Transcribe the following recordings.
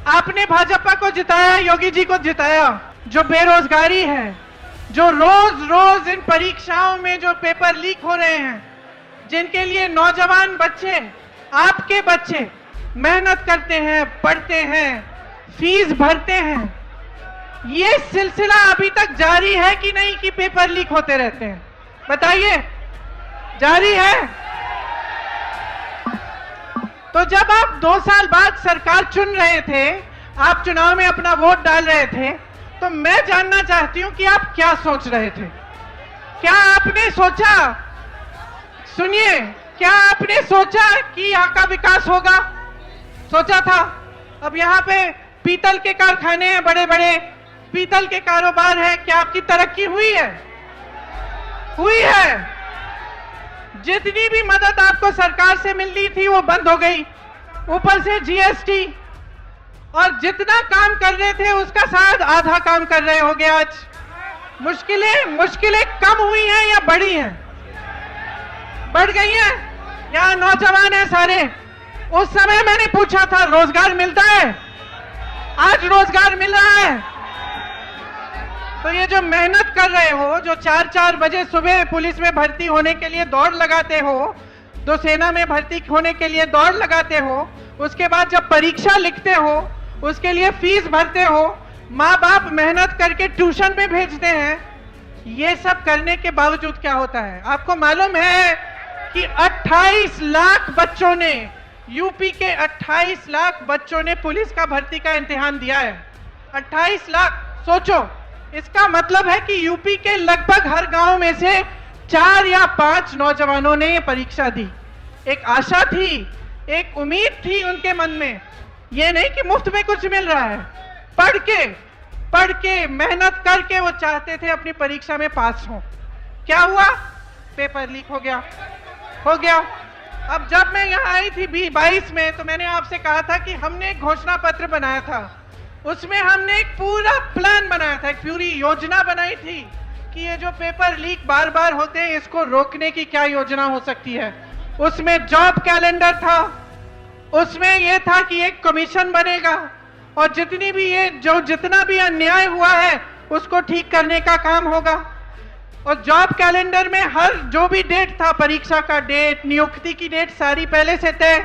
आपने भाजपा को जिताया, योगी जी को जिताया। जो बेरोजगारी है, जो रोज रोज इन परीक्षाओं में जो पेपर लीक हो रहे हैं, जिनके लिए नौजवान बच्चे, आपके बच्चे मेहनत करते हैं, पढ़ते हैं, फीस भरते हैं, ये सिलसिला अभी तक जारी है कि नहीं कि पेपर लीक होते रहते हैं? बताइए, जारी है? तो जब आप 2 साल बाद सरकार चुन रहे थे, आप चुनाव में अपना वोट डाल रहे थे, तो मैं जानना चाहती हूं कि आप क्या सोच रहे थे? क्या आपने सोचा, सुनिए, क्या आपने सोचा कि यहाँ का विकास होगा? सोचा था? अब यहाँ पे पीतल के कारखाने हैं, बड़े बड़े पीतल के कारोबार है, क्या आपकी तरक्की हुई है? हुई है। जितनी भी मदद आपको सरकार से मिलनी थी वो बंद हो गई, ऊपर से जीएसटी, और जितना काम कर रहे थे उसका शायद आधा काम कर रहे होंगे आज। मुश्किलें कम हुई हैं या बढ़ी हैं? बढ़ गई हैं। यहाँ नौजवान है सारे, उस समय मैंने पूछा था रोजगार मिलता है, आज रोजगार मिल रहा है। तो ये जो मेहनत कर रहे हो, जो 4-4 बजे सुबह पुलिस में भर्ती होने के लिए दौड़ लगाते हो, तो सेना में भर्ती होने के लिए दौड़ लगाते हो, उसके बाद जब परीक्षा लिखते हो, उसके लिए फीस भरते हो, माँ बाप मेहनत करके ट्यूशन में भेजते हैं, ये सब करने के बावजूद क्या होता है? आपको मालूम है कि 28 लाख बच्चों ने, यूपी के 28 लाख बच्चों ने पुलिस का भर्ती का इम्तिहान दिया है। 28 लाख, सोचो, इसका मतलब है कि यूपी के लगभग हर गांव में से 4 या 5 नौजवानों ने ये परीक्षा दी। एक आशा थी, एक उम्मीद थी उनके मन में, ये नहीं कि मुफ्त में कुछ मिल रहा है। पढ़ के मेहनत करके वो चाहते थे अपनी परीक्षा में पास हो। क्या हुआ? पेपर लीक हो गया। अब जब मैं यहाँ आई थी 22 में, तो मैंने आपसे कहा था कि हमने एक घोषणा पत्र बनाया था, उसमें हमने एक पूरा प्लान बनाया था, एक पूरी योजना बनाई थी कि ये जो पेपर लीक बार बार होते हैं, इसको रोकने की क्या योजना हो सकती है। उसमें जॉब कैलेंडर था, उसमें यह था कि एक कमीशन बनेगा और जितना भी अन्याय हुआ है उसको ठीक करने का काम होगा। और जॉब कैलेंडर में हर जो भी डेट था, परीक्षा का डेट, नियुक्ति की डेट, सारी पहले से तय,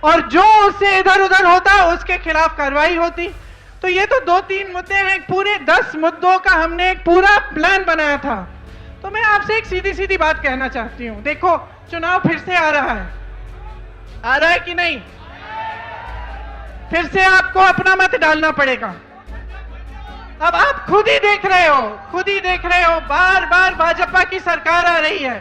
और जो उससे इधर उधर होता उसके खिलाफ कार्रवाई होती। तो ये तो 2-3 मुद्दे हैं, पूरे 10 मुद्दों का हमने एक पूरा प्लान बनाया था। तो मैं आपसे एक सीधी सीधी बात कहना चाहती हूं, देखो, चुनाव फिर से आ रहा है कि नहीं? फिर से आपको अपना मत डालना पड़ेगा। अब आप खुद ही देख रहे हो, बार बार भाजपा की सरकार आ रही है,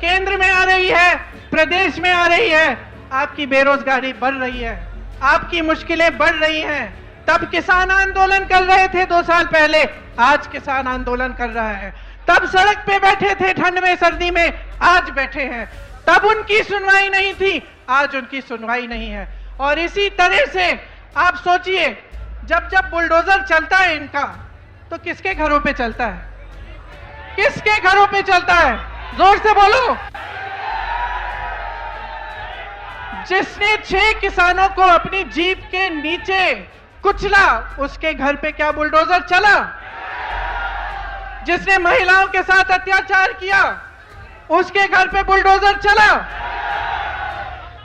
केंद्र में आ रही है, प्रदेश में आ रही है, आपकी बेरोजगारी बढ़ रही है, आपकी मुश्किलें बढ़ रही हैं। तब किसान आंदोलन कर रहे थे 2 साल पहले, आज किसान आंदोलन कर रहा है। तब सड़क पे बैठे थे ठंड में, सर्दी में, आज बैठे हैं। तब उनकी सुनवाई नहीं थी, आज उनकी सुनवाई नहीं है। और इसी तरह से आप सोचिए, जब बुलडोजर चलता है इनका, तो किसके घरों पे चलता है? किसके घरों पे चलता है? जोर से बोलो। जिसने 6 किसानों को अपनी जीप के नीचे कुचला, उसके घर पे क्या बुलडोजर चला? जिसने महिलाओं के साथ अत्याचार किया, उसके घर पे बुलडोजर चला?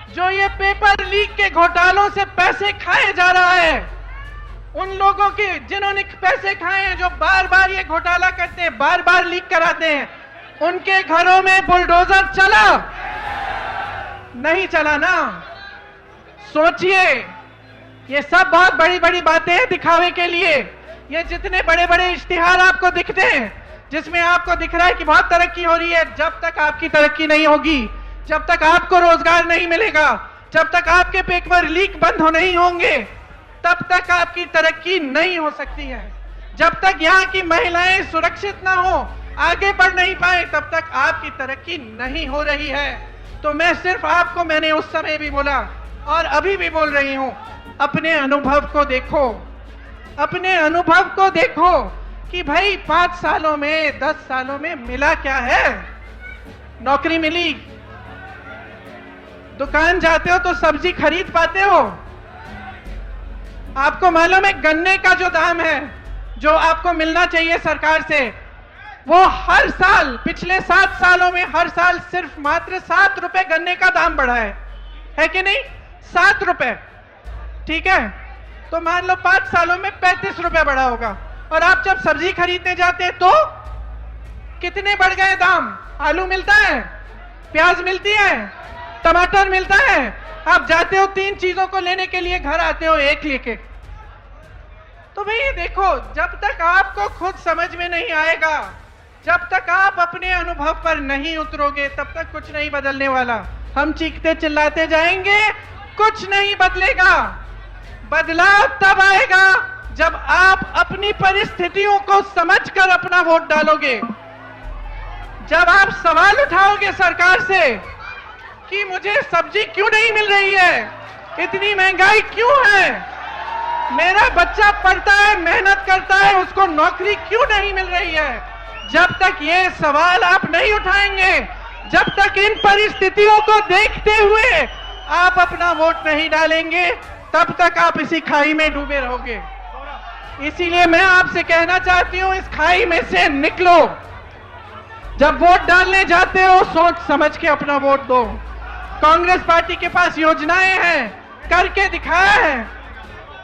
जो ये पेपर लीक के घोटालों से पैसे खाए जा रहा है, उन लोगों के जिन्होंने पैसे खाए हैं, जो बार बार ये घोटाला करते हैं, बार बार लीक कराते हैं, उनके घरों में बुलडोजर चला? नहीं चला ना। सोचिए, ये सब बहुत बड़ी बड़ी बातें हैं दिखावे के लिए। ये जितने बड़े बड़े इश्तिहार आपको दिखते हैं, जिसमें आपको दिख रहा है कि बहुत तरक्की हो रही है, जब तक आपकी तरक्की नहीं होगी, जब तक आपको रोजगार नहीं मिलेगा, जब तक आपके पेपर लीक बंद नहीं होंगे, तब तक आपकी तरक्की नहीं हो सकती है। जब तक यहाँ की महिलाएं सुरक्षित ना हो, आगे बढ़ नहीं पाए, तब तक आपकी तरक्की नहीं हो रही है। तो मैं सिर्फ आपको, मैंने उस समय भी बोला और अभी भी बोल रही हूं, अपने अनुभव को देखो, अपने अनुभव को देखो कि भाई 5 सालों में, 10 सालों में मिला क्या है? नौकरी मिली, दुकान जाते हो तो सब्जी खरीद पाते हो, आपको मालूम है गन्ने का जो दाम है, जो आपको मिलना चाहिए सरकार से, वो हर साल पिछले 7 सालों में हर साल सिर्फ मात्र 7 रुपए गन्ने का दाम बढ़ा है कि नहीं? 7 रुपए, ठीक है? तो मान लो 5 सालों में 35 रुपए बढ़ा होगा। और आप जब सब्जी खरीदने जाते हैं तो कितने बढ़ गए दाम? आलू मिलता है, प्याज मिलती है, टमाटर मिलता है। आप जाते हो 3 चीजों को लेने के लिए, घर आते हो 1 लेके। तो भाई देखो, जब तक आपको खुद समझ में नहीं आएगा, जब तक आप अपने अनुभव पर नहीं उतरोगे, तब तक कुछ नहीं बदलने वाला। हम चीखते चिल्लाते जाएंगे, कुछ नहीं बदलेगा। बदलाव तब आएगा जब आप अपनी परिस्थितियों को समझकर अपना वोट डालोगे, जब आप सवाल उठाओगे सरकार से कि मुझे सब्जी क्यों नहीं मिल रही है, इतनी महंगाई क्यों है, मेरा बच्चा पढ़ता है, मेहनत करता है, उसको नौकरी क्यों नहीं मिल रही है। जब तक ये सवाल आप नहीं उठाएंगे, जब तक इन परिस्थितियों को देखते हुए आप अपना वोट नहीं डालेंगे, तब तक आप इसी खाई में डूबे रहोगे। इसीलिए मैं आपसे कहना चाहती हूं, इस खाई में से निकलो। जब वोट डालने जाते हो, सोच समझ के अपना वोट दो। कांग्रेस पार्टी के पास योजनाएं हैं, करके दिखाया है,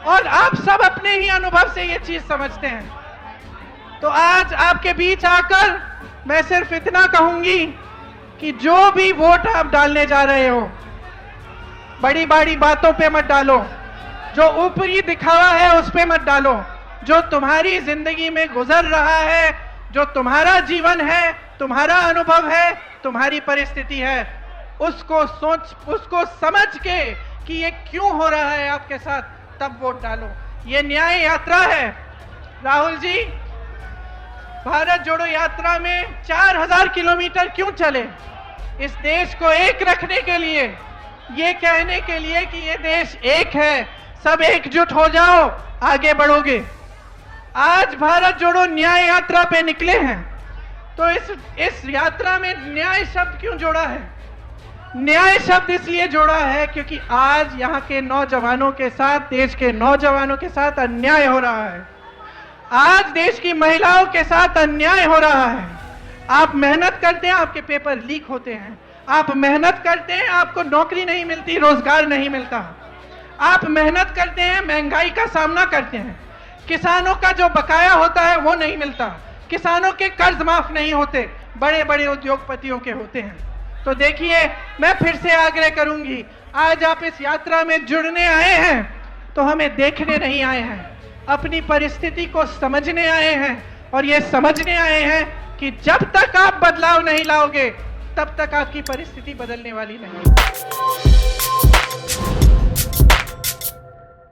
और आप सब अपने ही अनुभव से ये चीज समझते हैं। तो आज आपके बीच आकर मैं सिर्फ इतना कहूंगी कि जो भी वोट आप डालने जा रहे हो, बड़ी बड़ी बातों पे मत डालो, जो ऊपरी दिखावा है उस पे मत डालो। जो तुम्हारी जिंदगी में गुजर रहा है, जो तुम्हारा जीवन है, तुम्हारा अनुभव है, तुम्हारी परिस्थिति है, उसको सोच, उसको समझ के कि ये क्यों हो रहा है आपके साथ, तब वोट डालो। ये न्याय यात्रा है। राहुल जी, भारत जोड़ो यात्रा में 4000 किलोमीटर क्यों चले? इस देश को एक रखने के लिए, ये कहने के लिए कि ये देश एक है, सब एकजुट हो जाओ, आगे बढ़ोगे। आज भारत जोड़ो न्याय यात्रा पे निकले हैं, तो इस यात्रा में न्याय शब्द क्यों जोड़ा है? न्याय शब्द इसलिए जोड़ा है क्योंकि आज यहाँ के नौजवानों के साथ, देश के नौजवानों के साथ अन्याय हो रहा है। आज देश की महिलाओं के साथ अन्याय हो रहा है। आप मेहनत करते हैं, आपके पेपर लीक होते हैं। आप मेहनत करते हैं, आपको नौकरी नहीं मिलती, रोजगार नहीं मिलता। आप मेहनत करते हैं, महंगाई का सामना करते हैं। किसानों का जो बकाया होता है वो नहीं मिलता, किसानों के कर्ज माफ नहीं होते, बड़े बड़े उद्योगपतियों के होते हैं। तो देखिए, मैं फिर से आग्रह करूंगी, आज आप इस यात्रा में जुड़ने आए हैं तो हमें देखने नहीं आए हैं, अपनी परिस्थिति को समझने आए हैं। और ये समझने आए हैं कि जब तक आप बदलाव नहीं लाओगे, तब तक आपकी परिस्थिति बदलने वाली नहीं।